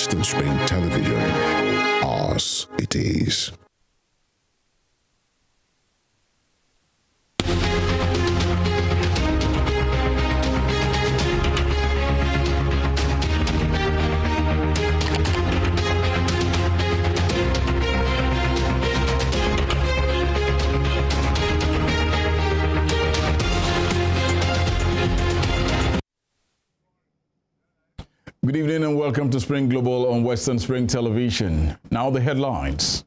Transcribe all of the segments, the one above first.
Western Spring Television. Ours it is. Good evening and welcome to Spring Global on Western Spring Television. Now the headlines.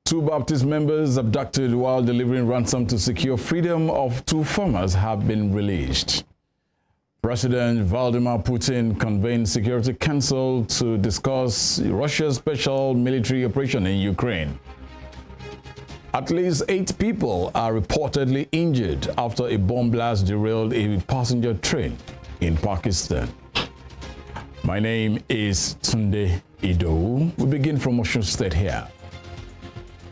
2 Baptist members abducted while delivering ransom to secure freedom of 2 farmers have been released. President Vladimir Putin convened Security Council to discuss Russia's special military operation in Ukraine. At least 8 people are reportedly injured after a bomb blast derailed a passenger train in Pakistan. My name is Tunde Ido. We begin from Osun State here.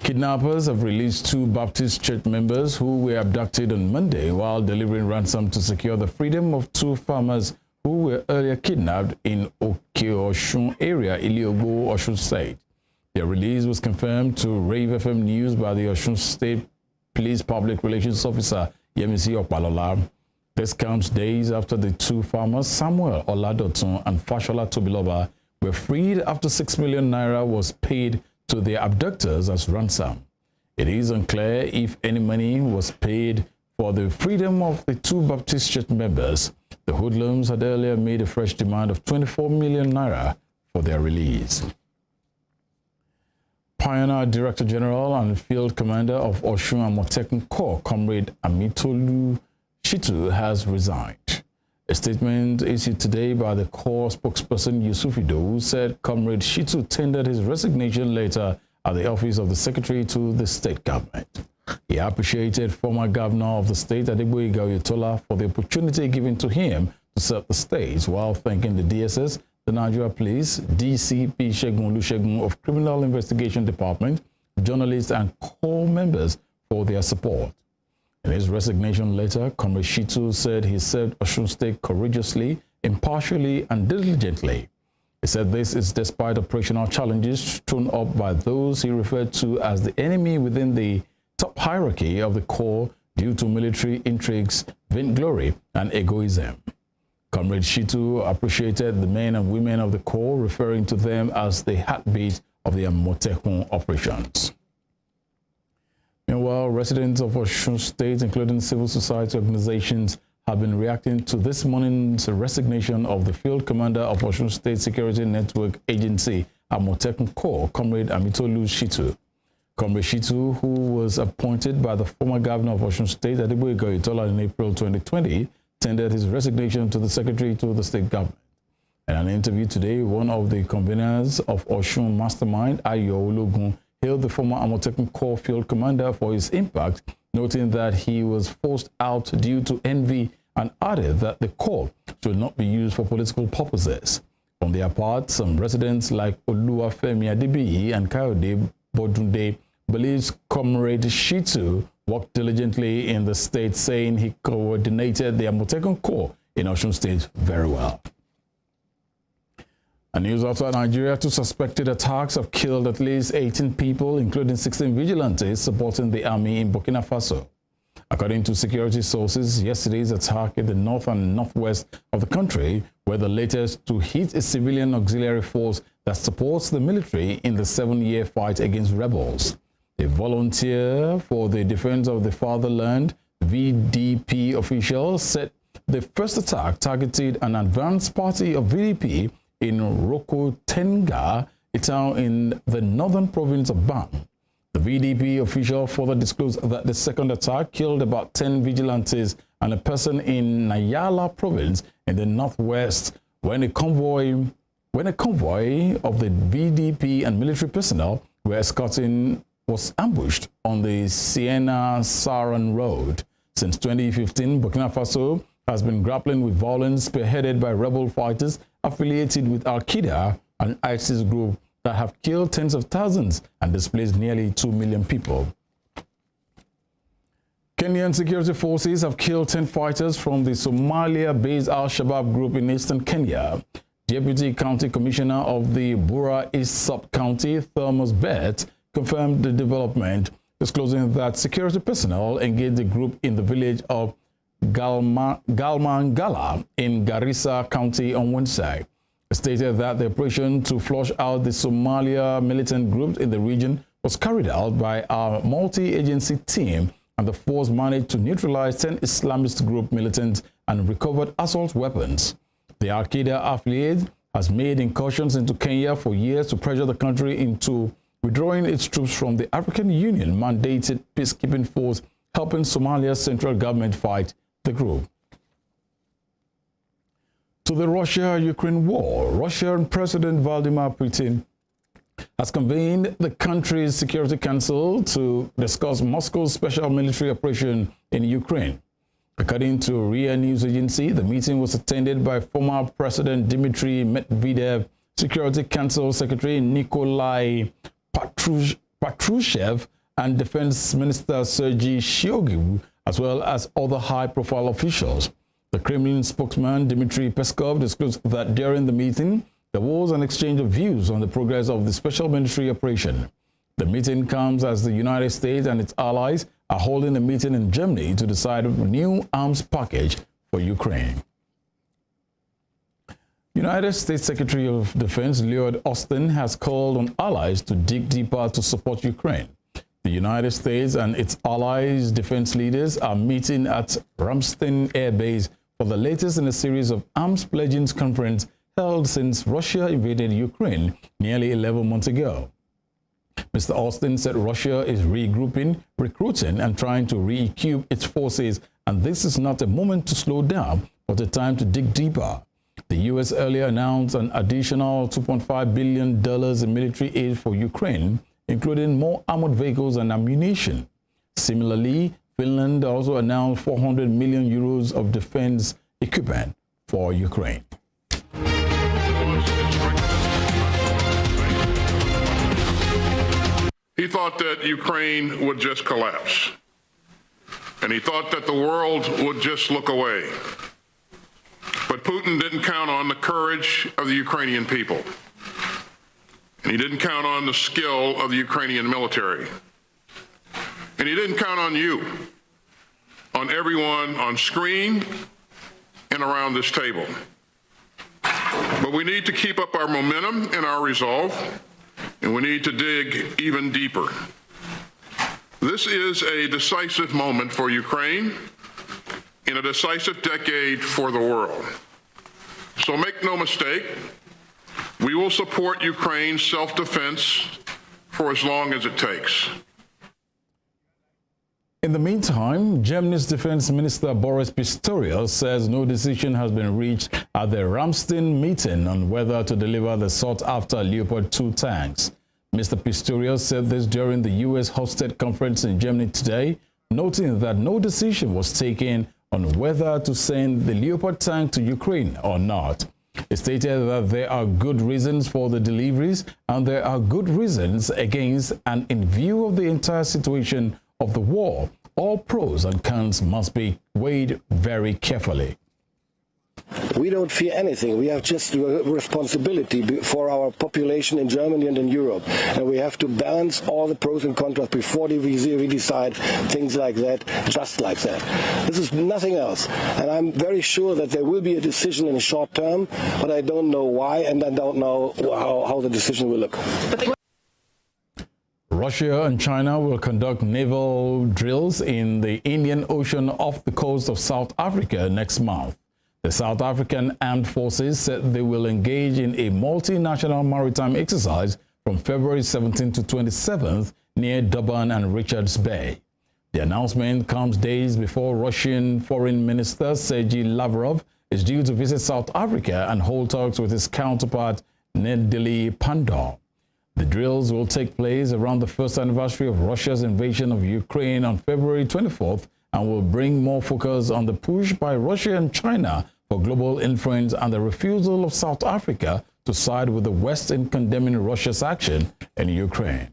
Kidnappers have released 2 Baptist church members who were abducted on Monday while delivering ransom to secure the freedom of 2 farmers who were earlier kidnapped in Oke-Osun area, Iliogbo, Osun State. Their release was confirmed to Rave FM News by the Osun State Police Public Relations Officer, Yemisi Opalola. This comes days after the 2 farmers, Samuel Oladotun and Fashola Tobiloba, were freed after 6 million naira was paid to their abductors as ransom. It is unclear if any money was paid for the freedom of the 2 Baptist church members. The hoodlums had earlier made a fresh demand of 24 million naira for their release. Pioneer Director General and Field Commander of Osun Amotekun Corps, Comrade Amitolu Shitu, has resigned. A statement issued today by the Corps spokesperson Yusuf Ido said Comrade Shitu tendered his resignation letter at the office of the Secretary to the state government. He appreciated former governor of the state, Adegboyega Oyetola, for the opportunity given to him to serve the state, while thanking the DSS, the Nigeria Police, DCP Segun Olusegun of Criminal Investigation Department, journalists and Corps members for their support. In his resignation letter, Comrade Shitu said he served Osun State courageously, impartially, and diligently. He said this is despite operational challenges thrown up by those he referred to as the enemy within the top hierarchy of the Corps due to military intrigues, vainglory, and egoism. Comrade Shitu appreciated the men and women of the Corps, referring to them as the heartbeat of the Amotekun operations. Meanwhile, residents of Osun State, including civil society organizations, have been reacting to this morning's resignation of the field commander of Osun State Security Network Agency, Amotekun Corps, Comrade Amitolu Shitu. Comrade Shitu, who was appointed by the former governor of Osun State, Adegboyega Oyetola, in April 2020, tendered his resignation to the secretary to the state government. In an interview today, one of the conveners of Osun Mastermind, Ayo Ologun, hailed the former Amotekun Corps field commander for his impact, noting that he was forced out due to envy, and added that the Corps should not be used for political purposes. On their part, some residents like Oluwafemi Adebiyi and Kayode Bodunde believes Comrade Shitu worked diligently in the state, saying he coordinated the Amotekun Corps in Osun State very well. And news outside Nigeria, 2 suspected attacks have killed at least 18 people, including 16 vigilantes supporting the army in Burkina Faso. According to security sources, yesterday's attack in the north and northwest of the country were the latest to hit a civilian auxiliary force that supports the military in the 7-year fight against rebels. A volunteer for the defense of the fatherland, VDP official, said the first attack targeted an advanced party of VDP in Rokotenga, a town in the northern province of Bam. The VDP official further disclosed that the second attack killed about 10 vigilantes and a person in Nayala province in the northwest when a convoy of the VDP and military personnel was ambushed on the Siena-Saran road. Since 2015, Burkina Faso has been grappling with violence spearheaded by rebel fighters affiliated with Al-Qaeda and ISIS group that have killed tens of thousands and displaced nearly 2 million people. Kenyan security forces have killed 10 fighters from the Somalia-based Al-Shabaab group in eastern Kenya. Deputy County Commissioner of the Bura East Sub-County, Thomas Bett, confirmed the development, disclosing that security personnel engaged the group in the village of Galmangala in Garissa County on Wednesday. It stated that the operation to flush out the Somalia militant groups in the region was carried out by a multi-agency team, and the force managed to neutralize 10 Islamist group militants and recovered assault weapons. The Al-Qaeda affiliate has made incursions into Kenya for years to pressure the country into withdrawing its troops from the African Union mandated peacekeeping force helping Somalia's central government fight the group. To the Russia-Ukraine war, Russian President Vladimir Putin has convened the country's Security Council to discuss Moscow's special military operation in Ukraine. According to RIA News Agency, the meeting was attended by former President Dmitry Medvedev, Security Council Secretary Nikolai Patrushev, and Defense Minister Sergei Shoigu, as well as other high-profile officials. The Kremlin spokesman Dmitry Peskov disclosed that during the meeting, there was an exchange of views on the progress of the special military operation. The meeting comes as the United States and its allies are holding a meeting in Germany to decide on a new arms package for Ukraine. United States Secretary of Defense Lloyd Austin has called on allies to dig deeper to support Ukraine. The United States and its allies' defense leaders are meeting at Ramstein Air Base for the latest in a series of arms pledging conference held since Russia invaded Ukraine nearly 11 months ago. Mr. Austin said Russia is regrouping, recruiting, and trying to re-equip its forces, and this is not a moment to slow down, but a time to dig deeper. The U.S. earlier announced an additional $2.5 billion in military aid for Ukraine, including more armored vehicles and ammunition. Similarly, Finland also announced 400 million euros of defense equipment for Ukraine. He thought that Ukraine would just collapse, and he thought that the world would just look away. But Putin didn't count on the courage of the Ukrainian people, and he didn't count on the skill of the Ukrainian military, and he didn't count on you, on everyone on screen and around this table. But we need to keep up our momentum and our resolve, and we need to dig even deeper. This is a decisive moment for Ukraine and a decisive decade for the world. So make no mistake, we will support Ukraine's self-defense for as long as it takes. In the meantime, Germany's Defense Minister Boris Pistorius says no decision has been reached at the Ramstein meeting on whether to deliver the sought-after Leopard 2 tanks. Mr. Pistorius said this during the U.S.-hosted conference in Germany today, noting that no decision was taken on whether to send the Leopard tank to Ukraine or not. He stated that there are good reasons for the deliveries and there are good reasons against, and in view of the entire situation of the war, all pros and cons must be weighed very carefully. We don't fear anything. We have just a responsibility for our population in Germany and in Europe. And we have to balance all the pros and cons before we decide things like that, just like that. This is nothing else. And I'm very sure that there will be a decision in the short term, but I don't know why, and I don't know how the decision will look. Russia and China will conduct naval drills in the Indian Ocean off the coast of South Africa next month. The South African Armed Forces said they will engage in a multinational maritime exercise from February 17th to 27th near Durban and Richards Bay. The announcement comes days before Russian Foreign Minister Sergei Lavrov is due to visit South Africa and hold talks with his counterpart Nedeli Pandor. The drills will take place around the first anniversary of Russia's invasion of Ukraine on February 24th and will bring more focus on the push by Russia and China for global influence and the refusal of South Africa to side with the West in condemning Russia's action in Ukraine.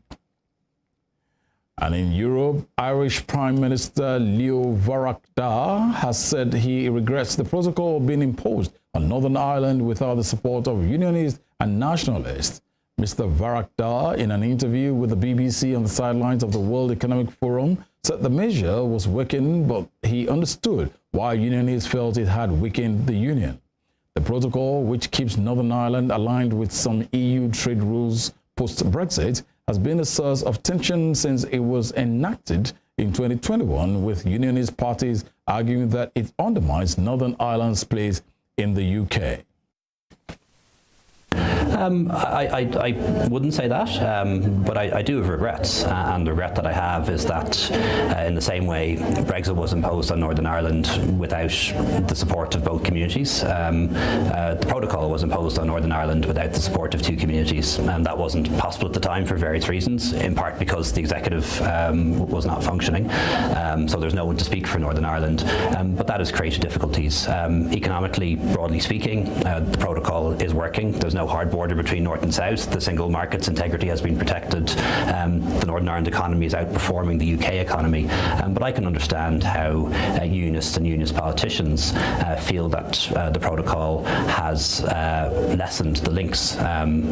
And in Europe, Irish Prime Minister Leo Varadkar has said he regrets the protocol being imposed on Northern Ireland without the support of unionists and nationalists. Mr. Varadkar, in an interview with the BBC on the sidelines of the World Economic Forum, said the measure was working, but he understood why unionists felt it had weakened the union. The protocol, which keeps Northern Ireland aligned with some EU trade rules post-Brexit, has been a source of tension since it was enacted in 2021, with unionist parties arguing that it undermines Northern Ireland's place in the UK. I wouldn't say that, but I do have regrets, and the regret that I have is that in the same way Brexit was imposed on Northern Ireland without the support of both communities, the protocol was imposed on Northern Ireland without the support of two communities, and that wasn't possible at the time for various reasons, in part because the executive was not functioning, so there's no one to speak for Northern Ireland, but that has created difficulties. Economically, broadly speaking, the protocol is working. There's no hard border between North and South. The single market's integrity has been protected. The Northern Ireland economy is outperforming the UK economy. But I can understand how unionists and unionist politicians feel that the protocol has lessened the links,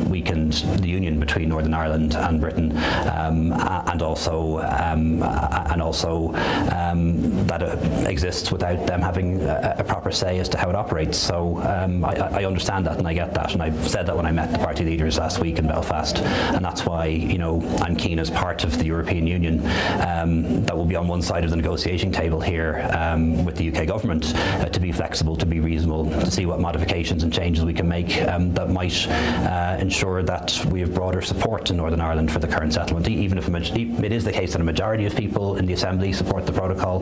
weakened the union between Northern Ireland and Britain, and also that it exists without them having a proper say as to how it operates. So I understand that, and I get that, and I've said that when I met the party leaders last week in Belfast, and that's why, you know, I'm keen as part of the European Union that will be on one side of the negotiating table here with the UK government to be flexible, to be reasonable, to see what modifications and changes we can make that might ensure that we have broader support in Northern Ireland for the current settlement, even if it is the case that a majority of people in the Assembly support the protocol,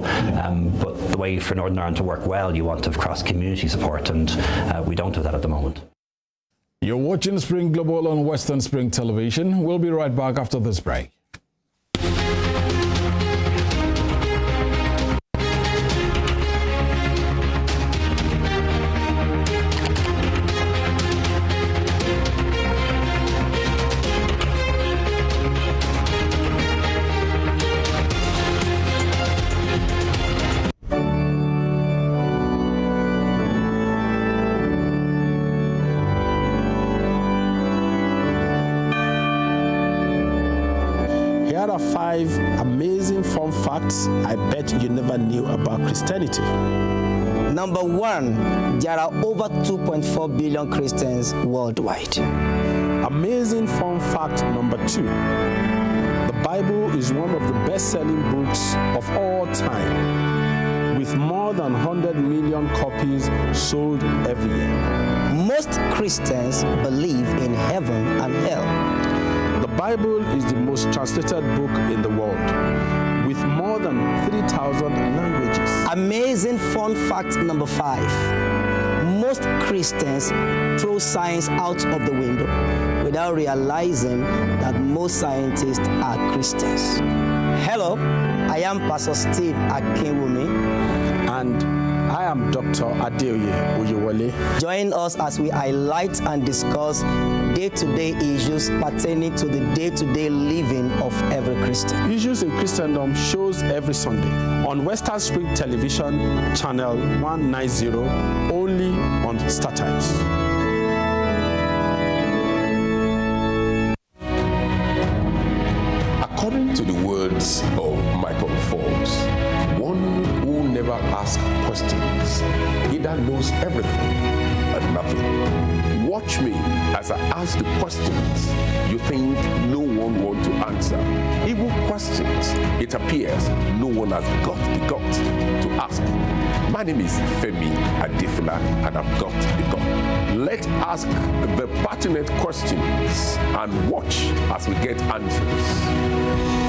but the way for Northern Ireland to work well, you want to have cross-community support, and we don't have that at the moment. You're watching Spring Global on Western Spring Television. We'll be right back after this break. Here are 5 amazing fun facts I bet you never knew about Christianity. Number 1, there are over 2.4 billion Christians worldwide. Amazing fun fact number 2. The Bible is one of the best-selling books of all time, with more than 100 million copies sold every year. Most Christians believe in heaven and hell. The Bible is the most translated book in the world, with more than 3,000 languages. Amazing fun fact number 5. Most Christians throw science out of the window without realizing that most scientists are Christians. Hello, I am Pastor Steve Akinwumi. And I am Dr. Adeoye Oyewole. Join us as we highlight and discuss day-to-day issues pertaining to the day-to-day living of every Christian. Issues in Christendom shows every Sunday on Western Spring Television, channel 190, only on StarTimes. According to the words of Michael Forbes, one who never asks questions either knows everything and nothing. Watch me as I ask the questions you think no one wants to answer. Even questions it appears no one has got the guts to ask. My name is Femi Adifula, and I've got the gut. Let's ask the pertinent questions and watch as we get answers.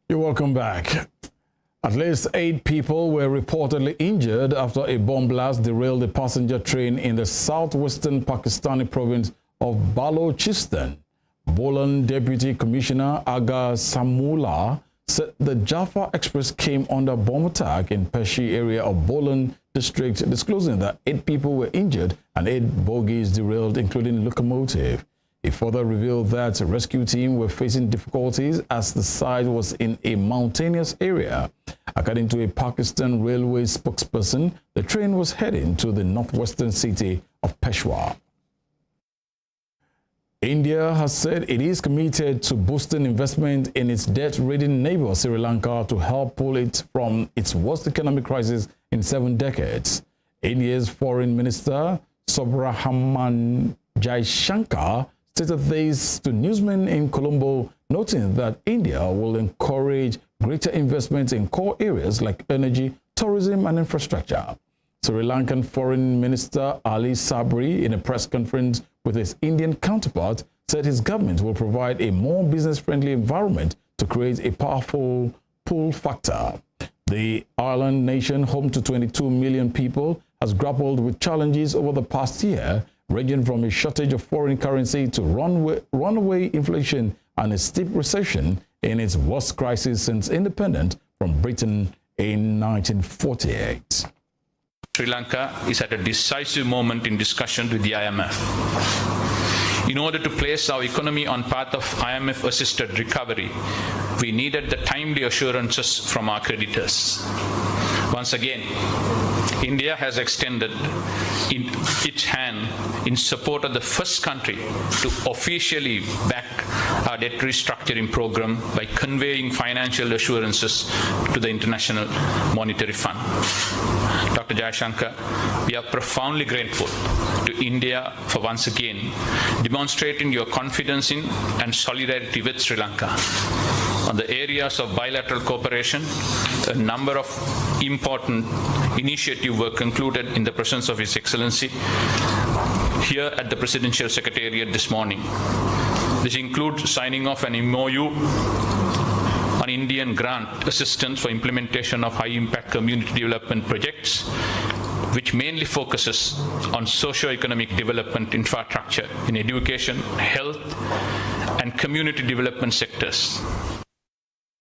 You're welcome back. At least 8 people were reportedly injured after a bomb blast derailed a passenger train in the southwestern Pakistani province of Balochistan. Bolan Deputy Commissioner Aga Samula said the Jaffa Express came under bomb attack in Peshi area of Bolan district, disclosing that 8 people were injured and 8 bogies derailed, including locomotive. He further revealed that the rescue team were facing difficulties as the site was in a mountainous area. According to a Pakistan Railway spokesperson, the train was heading to the northwestern city of Peshawar. India has said it is committed to boosting investment in its debt-ridden neighbor Sri Lanka to help pull it from its worst economic crisis in 7 decades. India's Foreign Minister Subrahmanyam Jaishankar stated this to newsmen in Colombo, noting that India will encourage greater investment in core areas like energy, tourism, and infrastructure. Sri Lankan Foreign Minister Ali Sabri, in a press conference with his Indian counterpart, said his government will provide a more business-friendly environment to create a powerful pull factor. The island nation, home to 22 million people, has grappled with challenges over the past year, ranging from a shortage of foreign currency to runaway inflation and a steep recession in its worst crisis since independence from Britain in 1948. Sri Lanka is at a decisive moment in discussion with the IMF. In order to place our economy on path of IMF-assisted recovery, we needed the timely assurances from our creditors. Once again, India has extended its hand in support of the first country to officially back our debt restructuring program by conveying financial assurances to the International Monetary Fund. Dr. Jaishankar, we are profoundly grateful to India for once again demonstrating your confidence in and solidarity with Sri Lanka. On the areas of bilateral cooperation, a number of important initiatives were concluded in the presence of His Excellency here at the Presidential Secretariat this morning. This includes signing off an MOU on Indian grant assistance for implementation of high-impact community development projects, which mainly focuses on socio-economic development infrastructure in education, health, and community development sectors.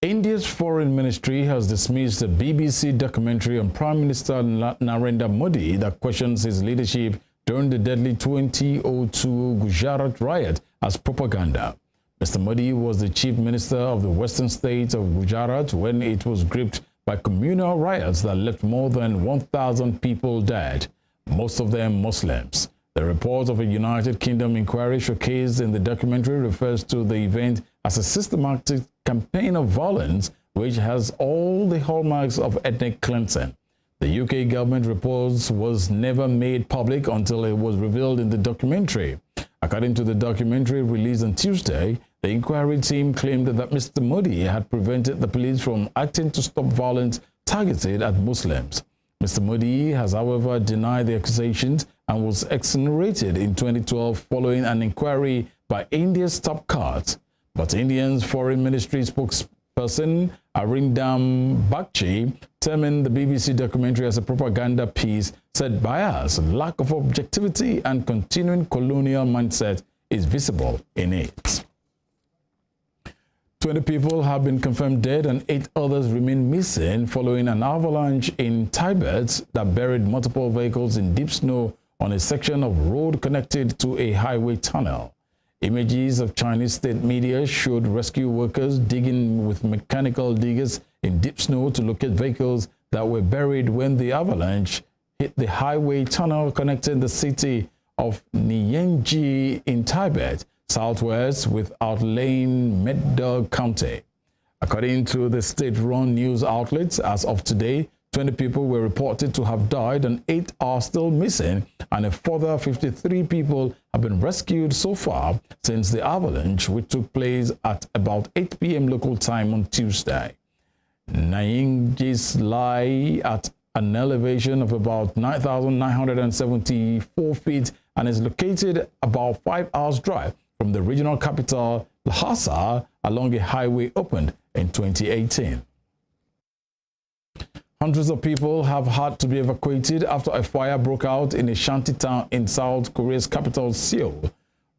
India's foreign ministry has dismissed a BBC documentary on Prime Minister Narendra Modi that questions his leadership during the deadly 2002 Gujarat riot as propaganda. Mr. Modi was the chief minister of the western state of Gujarat when it was gripped by communal riots that left more than 1,000 people dead, most of them Muslims. The report of a United Kingdom inquiry showcased in the documentary refers to the event as a systematic campaign of violence which has all the hallmarks of ethnic cleansing. The UK government reports was never made public until it was revealed in the documentary. According to the documentary released on Tuesday, the inquiry team claimed that Mr. Modi had prevented the police from acting to stop violence targeted at Muslims. Mr. Modi has, however, denied the accusations and was exonerated in 2012 following an inquiry by India's top court. But India's foreign ministry spokesperson Arindam Bagchi, terming the BBC documentary as a propaganda piece, said bias, lack of objectivity, and continuing colonial mindset is visible in it. 20 people have been confirmed dead and 8 others remain missing following an avalanche in Tibet that buried multiple vehicles in deep snow on a section of road connected to a highway tunnel. Images of Chinese state media showed rescue workers digging with mechanical diggers in deep snow to locate vehicles that were buried when the avalanche hit the highway tunnel connecting the city of Nyenji in Tibet, southwest with outlying Meddok County. According to the state-run news outlets, as of today, 20 people were reported to have died and 8 are still missing, and a further 53 people have been rescued so far since the avalanche, which took place at about 8 p.m. local time on Tuesday. Nyenjis lie at an elevation of about 9,974 feet and is located about 5 hours drive from the regional capital, Lhasa, along a highway opened in 2018. Hundreds of people have had to be evacuated after a fire broke out in a shanty town in South Korea's capital, Seoul.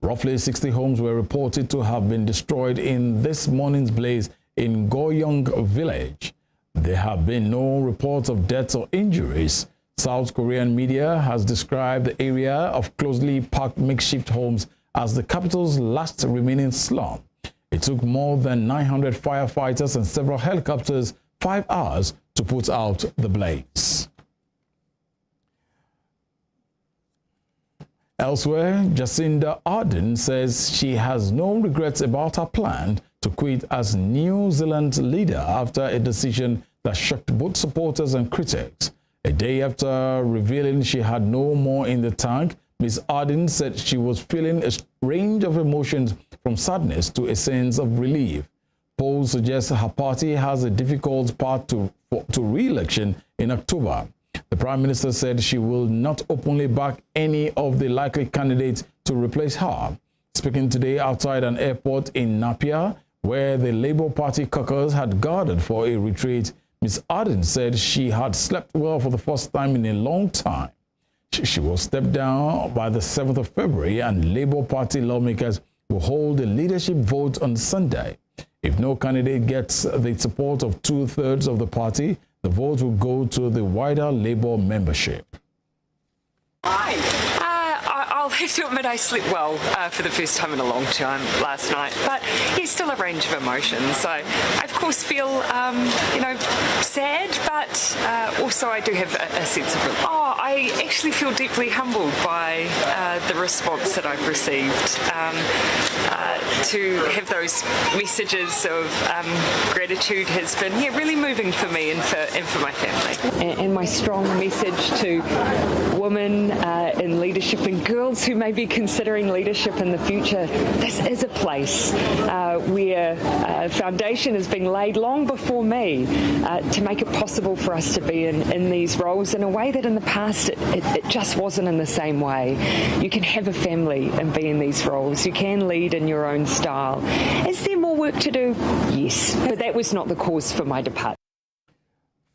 Roughly 60 homes were reported to have been destroyed in this morning's blaze in Goyeong village. There have been no reports of deaths or injuries. South Korean media has described the area of closely packed makeshift homes as the capital's last remaining slum. It took more than 900 firefighters and several helicopters 5 hours to put out the blaze. Elsewhere, Jacinda Ardern says she has no regrets about her plan to quit as New Zealand leader after a decision that shocked both supporters and critics. A day after revealing she had no more in the tank, Ms. Ardern said she was feeling a range of emotions from sadness to a sense of relief. Polls suggest her party has a difficult path to re-election in October. The Prime Minister said she will not openly back any of the likely candidates to replace her. Speaking today outside an airport in Napier, where the Labour Party caucus had gathered for a retreat, Ms. Ardern said she had slept well for the first time in a long time. She will step down by the 7th of February, and Labour Party lawmakers will hold a leadership vote on Sunday. If no candidate gets the support of 2/3 of the party, the vote will go to the wider Labour membership. Hi. I'll have to admit I slept well for the first time in a long time last night, but yeah, still a range of emotions. I of course feel, sad, but also I do have a sense of relief. I actually feel deeply humbled by the response that I've received. To have those messages of gratitude has been really moving for me and for my family. And my strong message to women in leadership and girls who may be considering leadership in the future, this is a place where a foundation is being laid long before me to make it possible for us to be in these roles in a way that in the past it just wasn't in the same way. You can have a family and be in these roles. You can lead in your own style. Is there more work to do? Yes, but that was not the cause for my departure.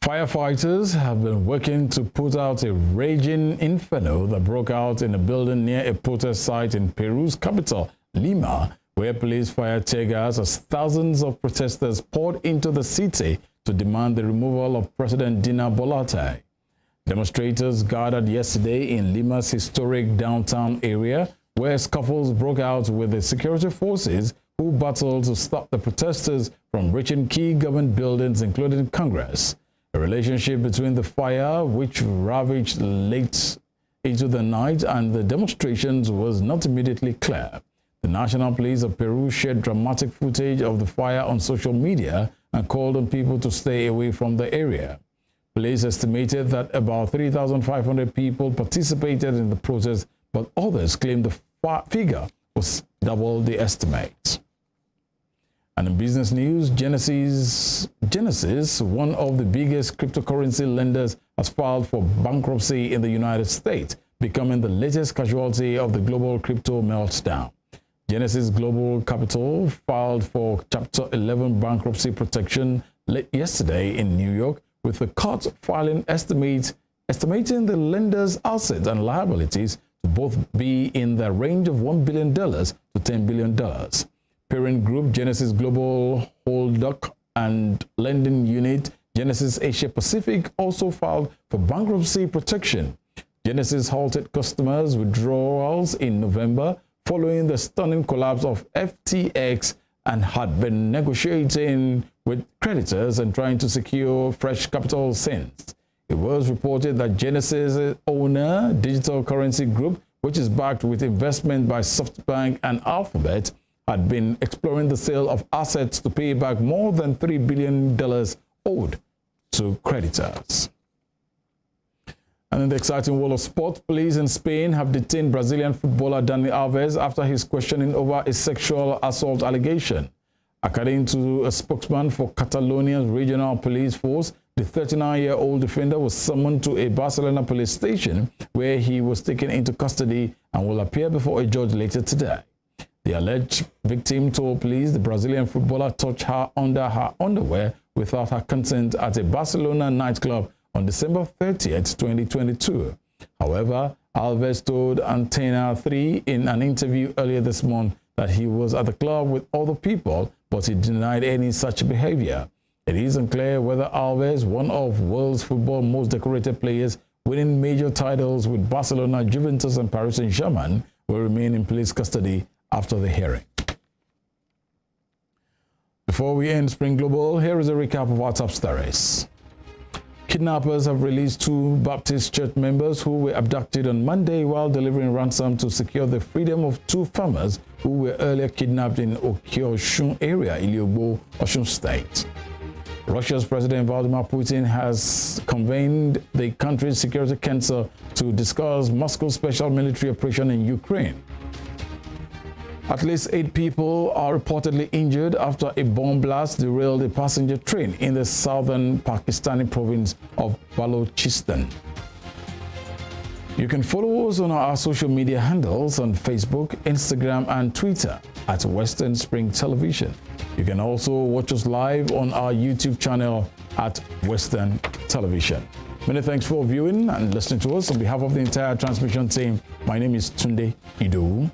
Firefighters have been working to put out a raging inferno that broke out in a building near a protest site in Peru's capital, Lima, where police fired tear gas as thousands of protesters poured into the city to demand the removal of President Dina Boluarte. Demonstrators gathered yesterday in Lima's historic downtown area, where scuffles broke out with the security forces who battled to stop the protesters from reaching key government buildings, including Congress. A relationship between the fire, which ravaged late into the night, and the demonstrations was not immediately clear. The National Police of Peru shared dramatic footage of the fire on social media and called on people to stay away from the area. Police estimated that about 3,500 people participated in the protest, but others claimed the figure was double the estimate. And in business news, Genesis, one of the biggest cryptocurrency lenders, has filed for bankruptcy in the United States, becoming the latest casualty of the global crypto meltdown. Genesis Global Capital filed for Chapter 11 bankruptcy protection late yesterday in New York, with the court filing estimating the lender's assets and liabilities to both be in the range of $1 billion to $10 billion. Parent group Genesis Global Holdco and lending unit Genesis Asia Pacific also filed for bankruptcy protection. Genesis halted customers' withdrawals in November following the stunning collapse of FTX and had been negotiating with creditors and trying to secure fresh capital since. It was reported that Genesis owner Digital Currency Group, which is backed with investment by SoftBank and Alphabet, had been exploring the sale of assets to pay back more than $3 billion owed to creditors. And in the exciting world of sport, police in Spain have detained Brazilian footballer Dani Alves after his questioning over a sexual assault allegation. According to a spokesman for Catalonia's regional police force, the 39-year-old defender was summoned to a Barcelona police station where he was taken into custody and will appear before a judge later today. The alleged victim told police the Brazilian footballer touched her under her underwear without her consent at a Barcelona nightclub on December 30th, 2022. However, Alves told Antena 3 in an interview earlier this month that he was at the club with other people, but he denied any such behavior. It is unclear whether Alves, one of world's football most decorated players, winning major titles with Barcelona, Juventus and Paris Saint-Germain, will remain in police custody after the hearing. Before we end Spring Global, here is a recap of our top stories. Kidnappers have released 2 Baptist church members who were abducted on Monday while delivering ransom to secure the freedom of 2 farmers who were earlier kidnapped in Okioshun area, Iliogbo, Osun State. Russia's President Vladimir Putin has convened the country's Security Council to discuss Moscow's special military operation in Ukraine. At least 8 people are reportedly injured after a bomb blast derailed a passenger train in the southern Pakistani province of Balochistan. You can follow us on our social media handles on Facebook, Instagram, and Twitter at Western Spring Television. You can also watch us live on our YouTube channel at Western Television. Many thanks for viewing and listening to us. On behalf of the entire transmission team, my name is Tunde Idowu.